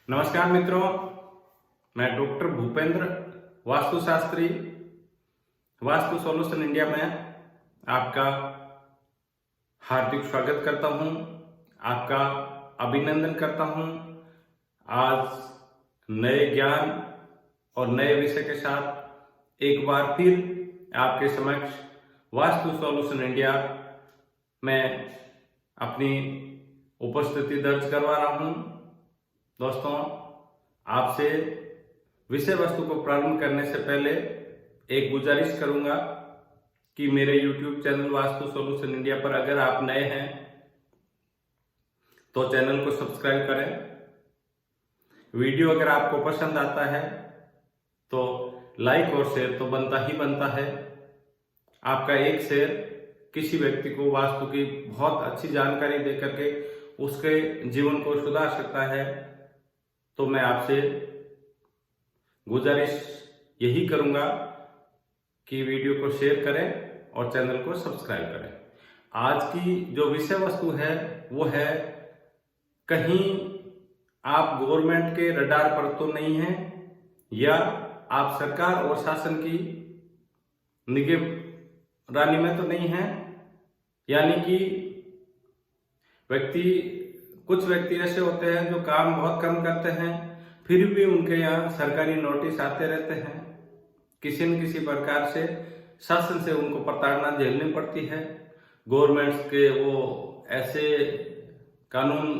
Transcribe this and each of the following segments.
नमस्कार मित्रों, मैं doctor Bhupendra Vastushastri Vastu solution India में आपका हार्दिक स्वागत करता हूं, आपका अभिनंदन करता हूं। आज नए ज्ञान और नए विषय के साथ एक बार फिर आपके समक्ष वास्तु सॉल्यूशन इंडिया में अपनी उपस्थिति दर्ज करवा रहा हूं। दोस्तों, आपसे विषय वस्तु को प्रारंभ करने से पहले एक गुजारिश करूंगा कि मेरे YouTube channel vastu solution India पर अगर आप नए हैं तो चैनल को सब्सक्राइब करें। वीडियो अगर आपको पसंद आता है तो लाइक और शेयर तो बनता ही बनता है। आपका एक शेयर किसी व्यक्ति को वास्तु की बहुत अच्छी जानकारी दे करके उसके जीवन को सुधार सकता है। तो मैं आपसे गुजारिश यही करूंगा कि वीडियो को शेयर करें और चैनल को सब्सक्राइब करें। आज की जो विषय वस्तु है वो है, कहीं आप गवर्नमेंट के रडार पर तो नहीं हैं या आप सरकार और शासन की निगरानी में तो नहीं हैं। यानी कि कुछ व्यक्ति ऐसे होते हैं जो काम बहुत कम करते हैं, फिर भी उनके यहाँ सरकारी नोटिस आते रहते हैं। किसी न किसी प्रकार से शासन से उनको प्रताड़ना झेलनी पड़ती है। गवर्नमेंट्स के वो ऐसे कानून,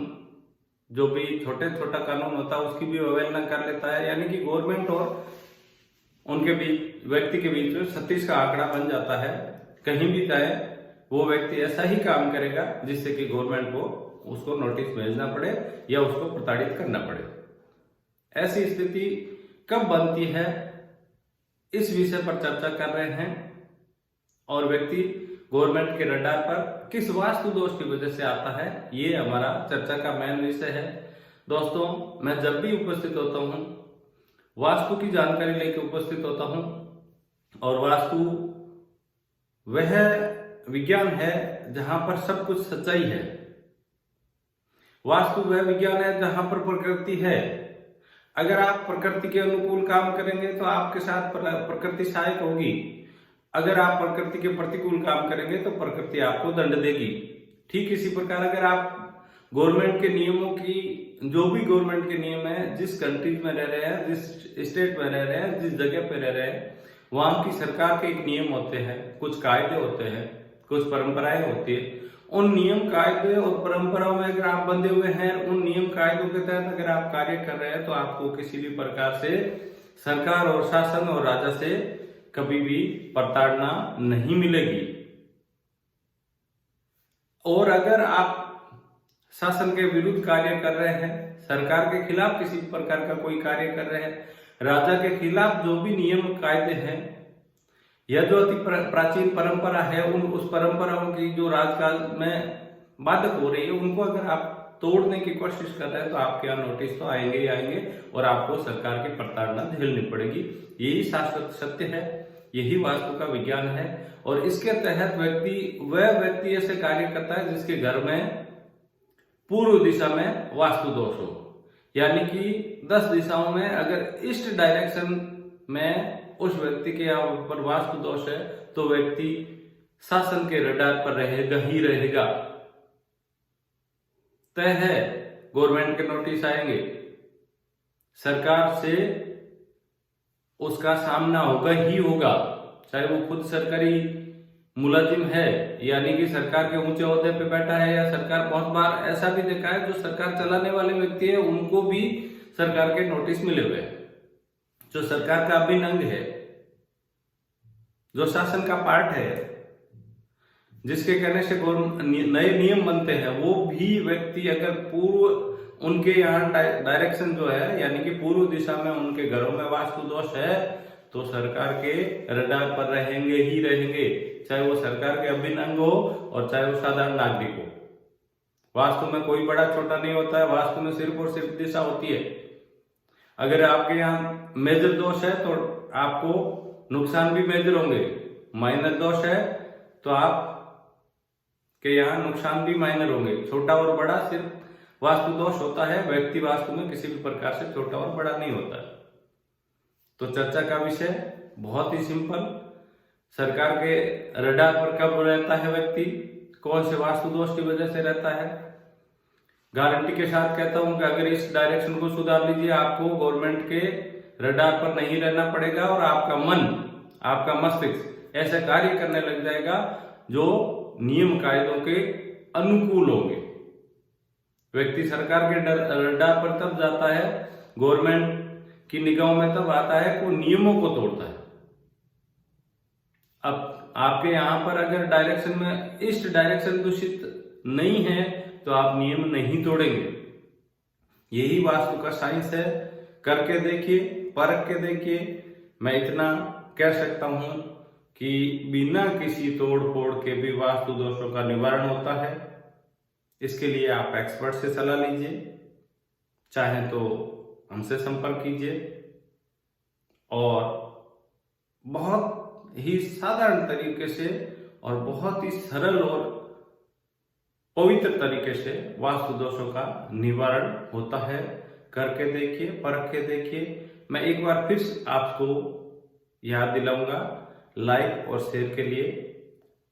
जो भी छोटा कानून होता है उसकी भी अवहेलना कर लेता है। यानी कि गवर्नमेंट और उनके बीच, व्यक्ति के बीच में 36 का आंकड़ा बन जाता है। कहीं भी जाए वो व्यक्ति ऐसा ही काम करेगा जिससे कि गवर्नमेंट को उसको नोटिस भेजना पड़े या उसको प्रताड़ित करना पड़े। ऐसी स्थिति कब बनती है, इस विषय पर चर्चा कर रहे हैं। और व्यक्ति गवर्नमेंट के रडार पर किस वास्तु दोष की वजह से आता है, ये हमारा चर्चा का मेन विषय है। दोस्तों, मैं जब भी उपस्थित होता हूं, वास्तु की जानकारी लेकर उपस्थित होता हूं। और वास्तु वह विज्ञान है जहां पर सब कुछ सच्चाई है। वास्तु वह विज्ञान है जहां पर प्रकृति है। अगर आप प्रकृति के अनुकूल काम करेंगे तो आपके साथ प्रकृति सहायक होगी। अगर आप प्रकृति के प्रतिकूल काम करेंगे तो प्रकृति आपको दंड देगी। ठीक इसी प्रकार अगर आप गवर्नमेंट के नियमों की, जो भी गवर्नमेंट के नियम है, जिस कंट्रीज में रह रहे हैं, जिस स्टेट में रह रहे हैं, जिस जगह पे रह रहे हैं, वहां की सरकार के एक नियम होते हैं, कुछ कायदे होते हैं, कुछ परंपराएं होती है। उन नियम कायदे और परंपराओं में अगर आप बंधे हुए हैं, उन नियम कायदों के तहत अगर आप कार्य कर रहे हैं, तो आपको किसी भी प्रकार से सरकार और शासन और राजा से कभी भी प्रताड़ना नहीं मिलेगी। और अगर आप शासन के विरुद्ध कार्य कर रहे हैं, सरकार के खिलाफ किसी प्रकार का कोई कार्य कर रहे हैं, राजा के खिलाफ जो भी नियम कायदे हैं या जो अति प्राचीन परंपरा है, उस परंपराओं की जो राजकाल में बाधक हो रही है, उनको अगर आप तोड़ने की कोशिश कर रहे हैं तो आपके यहाँ नोटिस तो आएंगे ही आएंगे और आपको सरकार की प्रताड़ना झेलनी पड़ेगी। यही शाश्वत सत्य है, यही वास्तु का विज्ञान है। और इसके तहत वह व्यक्ति ऐसे कार्य करता है जिसके घर में पूर्व दिशा में वास्तु दोष हो। यानी कि 10 दिशाओं में अगर ईस्ट डायरेक्शन में उस व्यक्ति के यहाँ पर वास्तु दोष है तो व्यक्ति शासन के रडार पर रहेगा ही रहेगा। तय है, गवर्नमेंट के नोटिस आएंगे, सरकार से उसका सामना होगा ही होगा, चाहे वो खुद सरकारी मुलाजिम है, यानी कि सरकार के ऊंचे ओहदे पे बैठा है, या सरकार, बहुत बार ऐसा भी देखा है जो सरकार चलाने वाले व्यक्ति है उनको भी सरकार के नोटिस मिले हुए हैं, जो सरकार का अभिन्न अंग है, जो शासन का पार्ट है, जिसके कहने से नए नियम बनते हैं, वो भी व्यक्ति अगर पूर्व, उनके यहाँ डायरेक्शन जो है, यानी कि पूर्व दिशा में उनके घरों में वास्तु दोष है, तो सरकार के रडार पर रहेंगे ही रहेंगे, चाहे वो सरकार के अभिन्न अंग हो और चाहे वो साधारण नागरिक हो। वास्तु में कोई बड़ा छोटा नहीं होता है, वास्तु में सिर्फ और सिर्फ दिशा होती है। अगर आपके यहाँ मेजर दोष है तो आपको नुकसान भी मेजर होंगे, माइनर दोष है तो आप के यहाँ नुकसान भी माइनर होंगे। छोटा और बड़ा सिर्फ वास्तु दोष होता है, व्यक्ति वास्तु में किसी भी प्रकार से छोटा और बड़ा नहीं होता। तो चर्चा का विषय बहुत ही सिंपल, सरकार के रडार पर कब रहता है व्यक्ति, कौन से वास्तु दोष की वजह से रहता है। गारंटी के साथ कहता हूं कि अगर इस डायरेक्शन को सुधार लीजिए, आपको गवर्नमेंट के रडार पर नहीं रहना पड़ेगा और आपका मन, आपका मस्तिष्क ऐसा कार्य करने लग जाएगा जो नियम कायदों के अनुकूल होंगे। व्यक्ति सरकार के रडार पर तब जाता है, गवर्नमेंट की निगाहों में तब आता है को नियमों को तोड़ता है। अब आपके यहां पर अगर डायरेक्शन में ईस्ट डायरेक्शन दूषित नहीं है तो आप नियम नहीं तोड़ेंगे। यही वास्तु का साइंस है। करके देखिए, परख के देखिए। मैं इतना कह सकता हूं कि बिना किसी तोड़ फोड़ के भी वास्तु दोषों का निवारण होता है। इसके लिए आप एक्सपर्ट से सलाह लीजिए, चाहे तो हमसे संपर्क कीजिए और बहुत ही साधारण तरीके से और बहुत ही सरल और पवित्र तरीके से वास्तु दोषों का निवारण होता है। करके देखिए, परख के देखिए। मैं एक बार फिर आपको याद दिलाऊंगा, लाइक और शेयर के लिए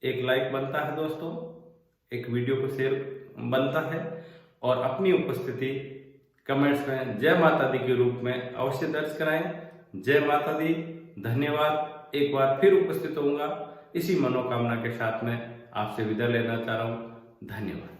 एक लाइक बनता है दोस्तों, एक वीडियो को शेयर बनता है और अपनी उपस्थिति कमेंट्स में जय माता दी के रूप में अवश्य दर्ज कराएं। जय माता दी, धन्यवाद। एक बार फिर उपस्थित होऊंगा इसी मनोकामना के साथ में आपसे विदा लेना चाह रहा हूं। धन्यवाद।